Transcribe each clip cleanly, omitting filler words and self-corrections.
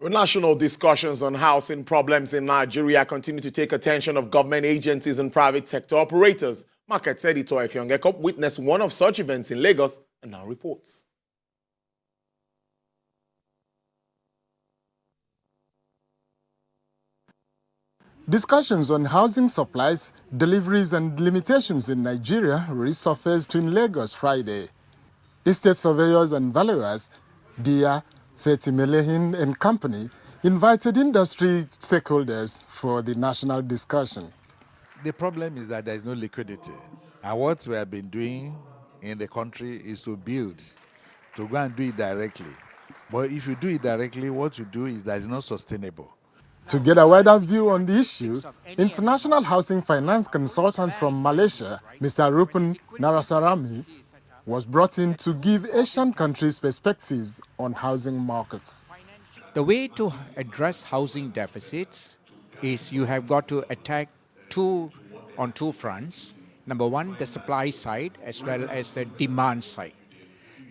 Well, national discussions on housing problems in Nigeria continue to take attention of government agencies and private sector operators. Market editor Efyongeko witnessed one of such events in Lagos and now reports. Discussions on housing supplies, deliveries and limitations in Nigeria resurfaced in Lagos Friday. Estate surveyors and valuers, Dia, Fetimelehin and company, invited industry stakeholders for the national discussion. The problem is that there is no liquidity. And what we have been doing in the country is to build, to go and do it directly. But if you do it directly, what you do is that it's not sustainable. To get a wider view on the issue, international housing finance consultant from Malaysia, Mr. Rupin Narasarami, was brought in to give Asian countries perspective on housing markets. The way to address housing deficits is you have got to attack on two fronts. Number one, the supply side as well as the demand side.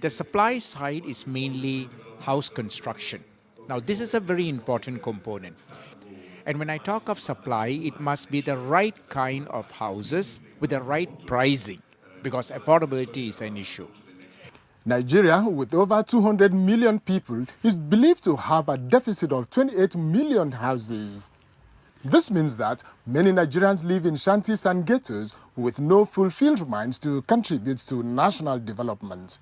The supply side is mainly house construction. Now, this is a very important component. And when I talk of supply, it must be the right kind of houses with the right pricing, because affordability is an issue. Nigeria, with over 200 million people, is believed to have a deficit of 28 million houses. This means that many Nigerians live in shanties and ghettos with no fulfilled minds to contribute to national development.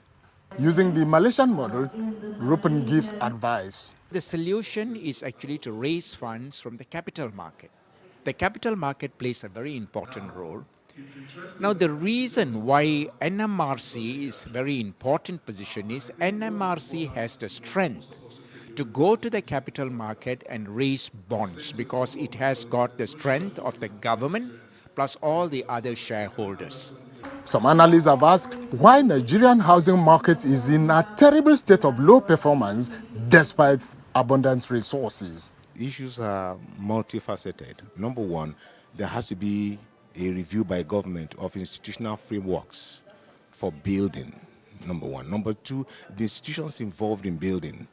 Using the Malaysian model, Rupin gives advice. The solution is actually to raise funds from the capital market. The capital market plays a very important role. Now, the reason why NMRC is a very important position is NMRC has the strength to go to the capital market and raise bonds because it has got the strength of the government plus all the other shareholders. Some analysts have asked why Nigerian housing market is in a terrible state of low performance despite abundant resources. Issues are multifaceted. Number one, there has to be a review by government of institutional frameworks for building, number one. Number two, the institutions involved in building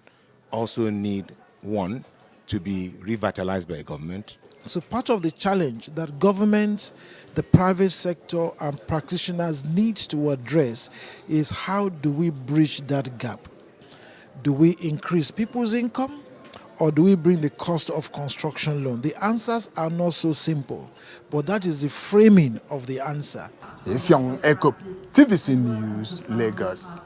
also need, one, to be revitalized by government. So part of the challenge that government, the private sector and practitioners need to address is how do we bridge that gap? Do we increase people's income or do we bring the cost of construction loan? The answers are not so simple, but that is the framing of the answer. Efyongeko, TVC News, Lagos.